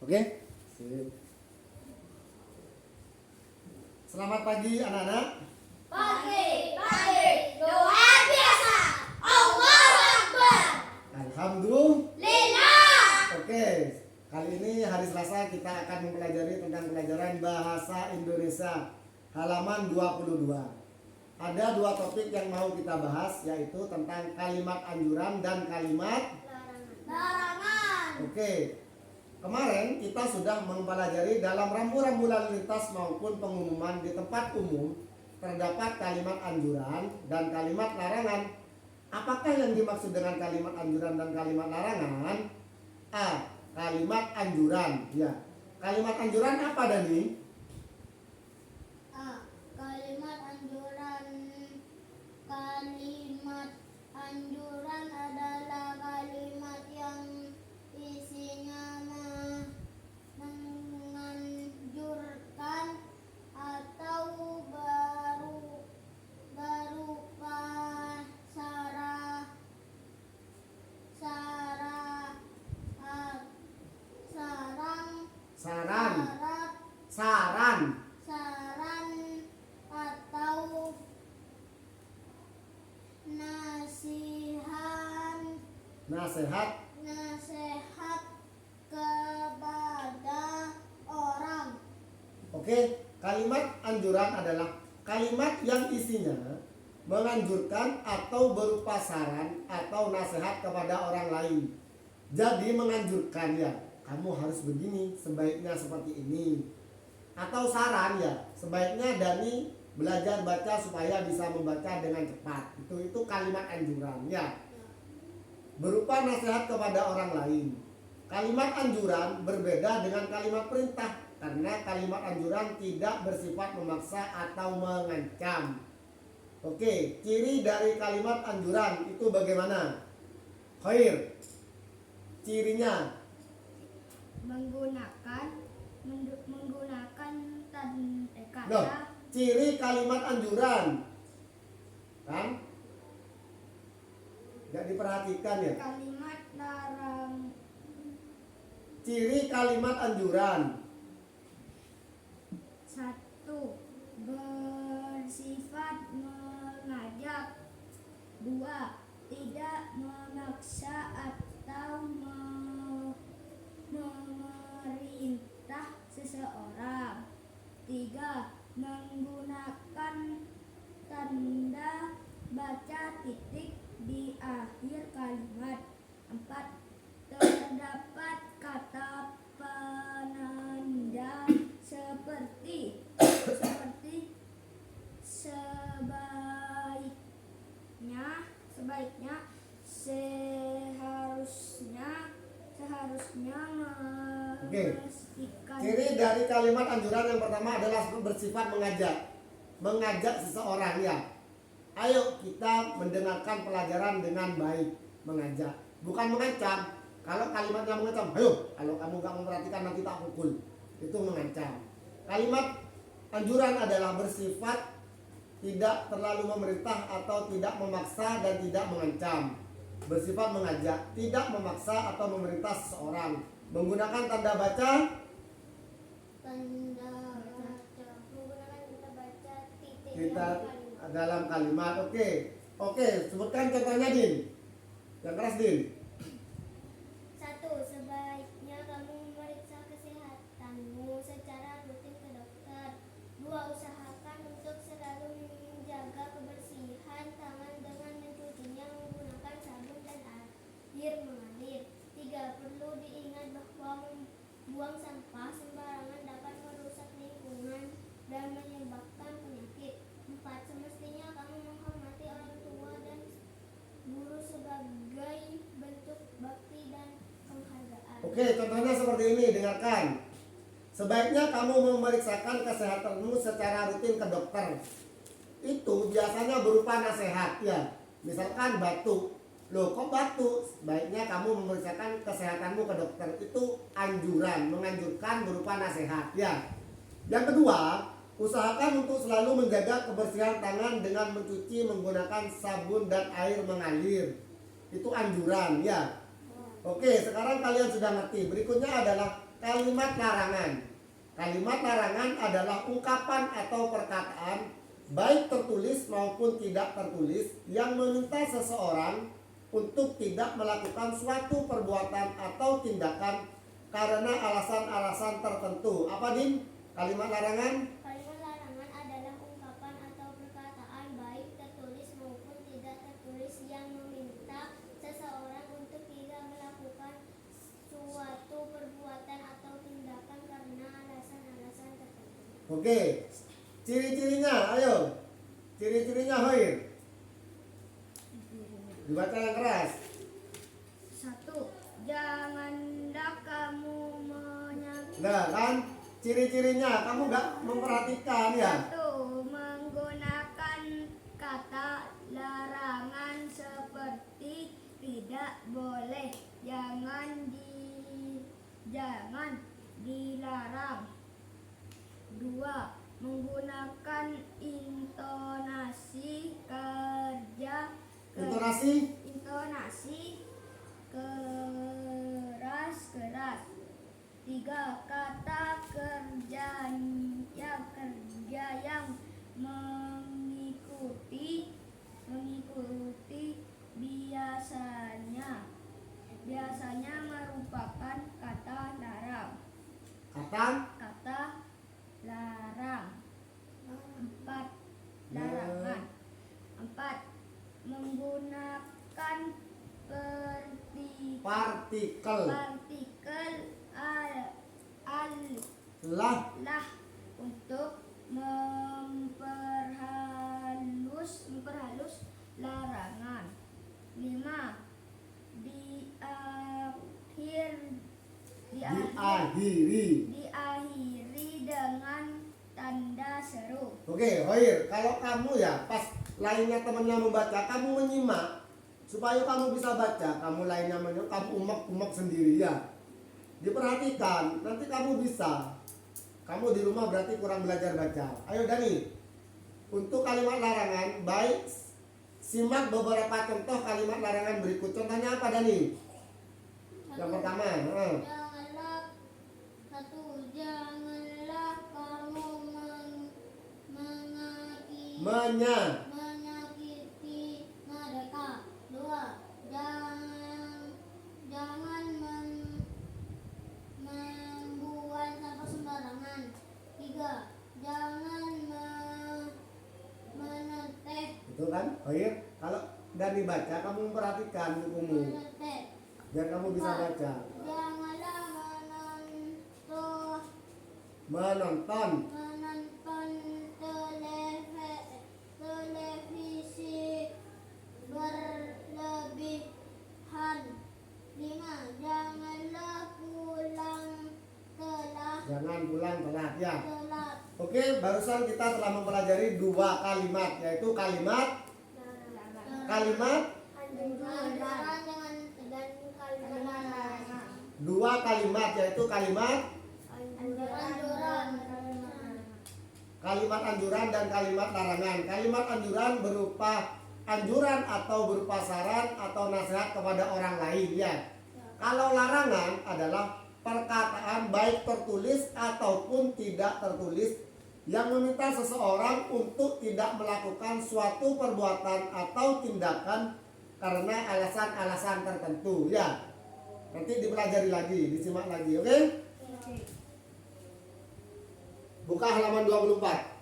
Oke? Sip. Selamat pagi anak-anak. Pagi, doa biasa. Allahu Akbar. Alhamdulillah. Oke, kali ini hari Selasa kita akan mempelajari tentang pelajaran bahasa Indonesia halaman 22. Ada dua topik yang mau kita bahas, yaitu tentang kalimat anjuran dan kalimat Larangan. Oke, kemarin kita sudah mempelajari dalam rambu-rambu lalu lintas maupun pengumuman di tempat umum terdapat kalimat anjuran dan kalimat larangan. Apakah yang dimaksud dengan kalimat anjuran dan kalimat larangan? A. Kalimat anjuran. Ya. Kalimat anjuran apa, Dani? A. Kalimat anjuran. Kalimat anjuran adalah kalimat yang isinya menganjurkan atau berupa saran atau nasihat kepada orang. Oke, kalimat anjuran adalah kalimat yang isinya menganjurkan atau berupa saran atau nasihat kepada orang lain. Jadi menganjurkan, ya, kamu harus begini, sebaiknya seperti ini. Atau saran, ya, sebaiknya Dani belajar baca supaya bisa membaca dengan cepat. Itu kalimat anjuran, ya. Berupa nasihat kepada orang lain. Kalimat anjuran berbeda dengan kalimat perintah karena kalimat anjuran tidak bersifat memaksa atau mengancam. Oke, ciri dari kalimat anjuran itu bagaimana? Khair. Cirinya Menggunakan Loh, kata ciri kalimat anjuran. Kan? Gak diperhatikan, ya. kalimat larang. Ciri kalimat anjuran. 1. Bersifat mengajak. 2. Tidak memaksa atau memerintah seseorang. 3. Menggunakan tanda baca titik di akhir kalimat. 4. Terdapat kata penanda seperti sebaiknya, seharusnya Oke. memastikan. Ciri dari kalimat anjuran yang pertama adalah bersifat mengajak seseorang, ya. Ayo kita mendengarkan pelajaran dengan baik. Mengajak, bukan mengancam. Kalau kalimatnya mengancam, ayo, kalau kamu gak memperhatikan nanti tak pukul. Itu mengancam. Kalimat anjuran adalah bersifat tidak terlalu memerintah atau tidak memaksa dan tidak mengancam. Bersifat mengajak, tidak memaksa atau memerintah seseorang. Menggunakan tanda baca titik kita dalam kalimat. Oke, sebutkan contohnya, Din. Yang keras, Din. 1. Sebaiknya kamu memeriksa kesehatanmu secara rutin ke dokter. 2. Usahakan untuk selalu menjaga kebersihan tangan dengan mencucinya menggunakan sabun dan air mengalir. 3. Perlu diingat bahwa membuang sampah sembarangan dapat merusak lingkungan dan menyebabkan penyakit. 4. Semestinya kamu menghormati orang tua dan guru sebagai bentuk bakti dan penghargaan. Oke, contohnya seperti ini, dengarkan. Sebaiknya kamu memeriksakan kesehatanmu secara rutin ke dokter. Itu biasanya berupa nasihat, ya. Misalkan batuk. Loh, kok batuk? Sebaiknya kamu memeriksakan kesehatanmu ke dokter. Itu anjuran, menganjurkan berupa nasihat, ya. Yang kedua, usahakan untuk selalu menjaga kebersihan tangan dengan mencuci menggunakan sabun dan air mengalir. Itu anjuran, ya. Oke, sekarang kalian sudah ngerti. Berikutnya adalah kalimat larangan. Kalimat larangan adalah ungkapan atau perkataan baik tertulis maupun tidak tertulis yang meminta seseorang untuk tidak melakukan suatu perbuatan atau tindakan karena alasan-alasan tertentu. Apa Din? Kalimat larangan? Kalimat larangan adalah ungkapan atau perkataan baik tertulis maupun tidak tertulis yang meminta seseorang untuk tidak melakukan suatu perbuatan atau tindakan karena alasan-alasan tertentu. Oke. Ciri-cirinya, ayo. Ciri-cirinya Hoir. Dibaca yang keras. 1. Janganlah kamu menyakiti. Nah kan ciri-cirinya kamu nggak memperhatikan ya. 1. Menggunakan kata larangan seperti tidak boleh, jangan dilarang. 2. Menggunakan intonasi intonasi keras. 3. Kata kerja yang mengikuti biasanya merupakan kata larang. Kata larang. 4. Larangan. 4. Menggunakan Partikel lah lah untuk memperhalus larangan. 5. Diakhiri dengan tanda seru. Oke, Hoir, kalau kamu ya pas lainnya temennya membaca, kamu menyimak supaya kamu bisa baca. Kamu lainnya menyimak, kamu umek-umek sendiri ya. Diperhatikan, nanti kamu bisa. Kamu di rumah berarti kurang belajar baca. Ayo Dani, untuk kalimat larangan, baik simak beberapa contoh kalimat larangan berikut. Contohnya apa Dani? Yang pertama, Janganlah kamu menyakiti mereka. 2. Jangan membuang sampah sembarangan. 3. Jangan meneteh. itu kan, Hoir. Kalau Dani baca, kamu memperhatikan bukumu biar kamu bisa baca. Janganlah Menonton televisi berlebihan. 5. Jangan pulang telat ya. Telat. Oke, barusan kita telah mempelajari dua kalimat, yaitu kalimat dua kalimat, yaitu kalimat anjuran dan kalimat larangan. Kalimat anjuran berupa anjuran atau berupa saran atau nasihat kepada orang lain ya. Kalau larangan adalah perkataan baik tertulis ataupun tidak tertulis yang meminta seseorang untuk tidak melakukan suatu perbuatan atau tindakan karena alasan-alasan tertentu ya. Nanti dipelajari lagi, disimak lagi, oke? Buka halaman 24.